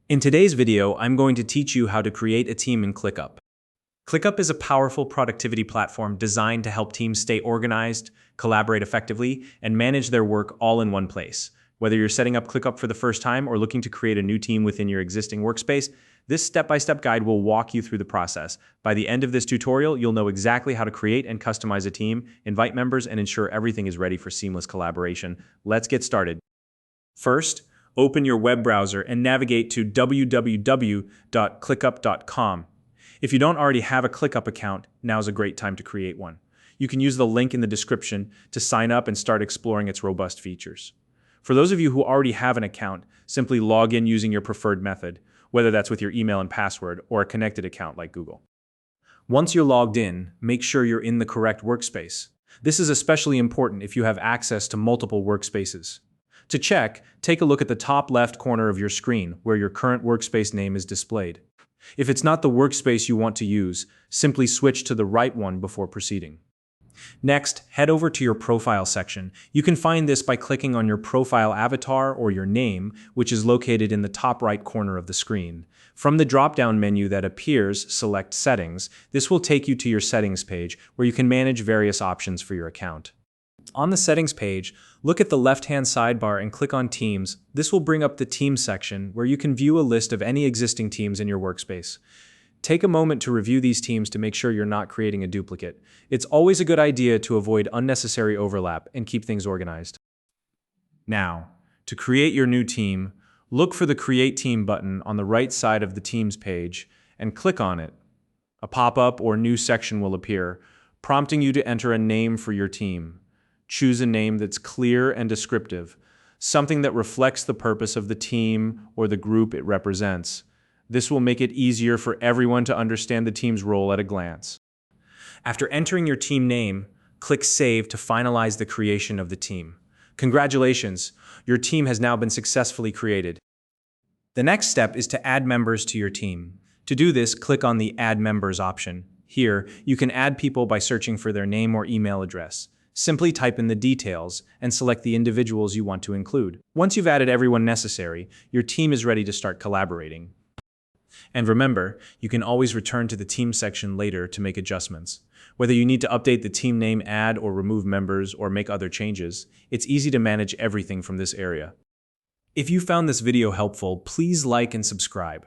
In today's video, I'm going to teach you how to create a team in ClickUp. ClickUp is a powerful productivity platform designed to help teams stay organized, collaborate effectively, and manage their work all in one place. Whether you're setting up ClickUp for the first time or looking to create a new team within your existing workspace, this step-by-step guide will walk you through the process. By the end of this tutorial, you'll know exactly how to create and customize a team, invite members, and ensure everything is ready for seamless collaboration. Let's get started. First, open your web browser and navigate to www.clickup.com. If you don't already have a ClickUp account, now's a great time to create one. You can use the link in the description to sign up and start exploring its robust features. For those of you who already have an account, simply log in using your preferred method, whether that's with your email and password or a connected account like Google. Once you're logged in, make sure you're in the correct workspace. This is especially important if you have access to multiple workspaces. To check, take a look at the top left corner of your screen where your current workspace name is displayed. If it's not the workspace you want to use, simply switch to the right one before proceeding. Next, head over to your profile section. You can find this by clicking on your profile avatar or your name, which is located in the top right corner of the screen. From the drop-down menu that appears, select Settings. This will take you to your settings page where you can manage various options for your account. On the settings page, look at the left-hand sidebar and click on Teams. This will bring up the Teams section where you can view a list of any existing teams in your workspace. Take a moment to review these teams to make sure you're not creating a duplicate. It's always a good idea to avoid unnecessary overlap and keep things organized. Now, to create your new team, look for the Create Team button on the right side of the Teams page and click on it. A pop-up or new section will appear, prompting you to enter a name for your team. Choose a name that's clear and descriptive, something that reflects the purpose of the team or the group it represents. This will make it easier for everyone to understand the team's role at a glance. After entering your team name, click Save to finalize the creation of the team. Congratulations, your team has now been successfully created. The next step is to add members to your team. To do this, click on the Add Members option. Here, you can add people by searching for their name or email address. Simply type in the details and select the individuals you want to include. Once you've added everyone necessary, your team is ready to start collaborating. And remember, you can always return to the team section later to make adjustments. Whether you need to update the team name, add or remove members, or make other changes, it's easy to manage everything from this area. If you found this video helpful, please like and subscribe.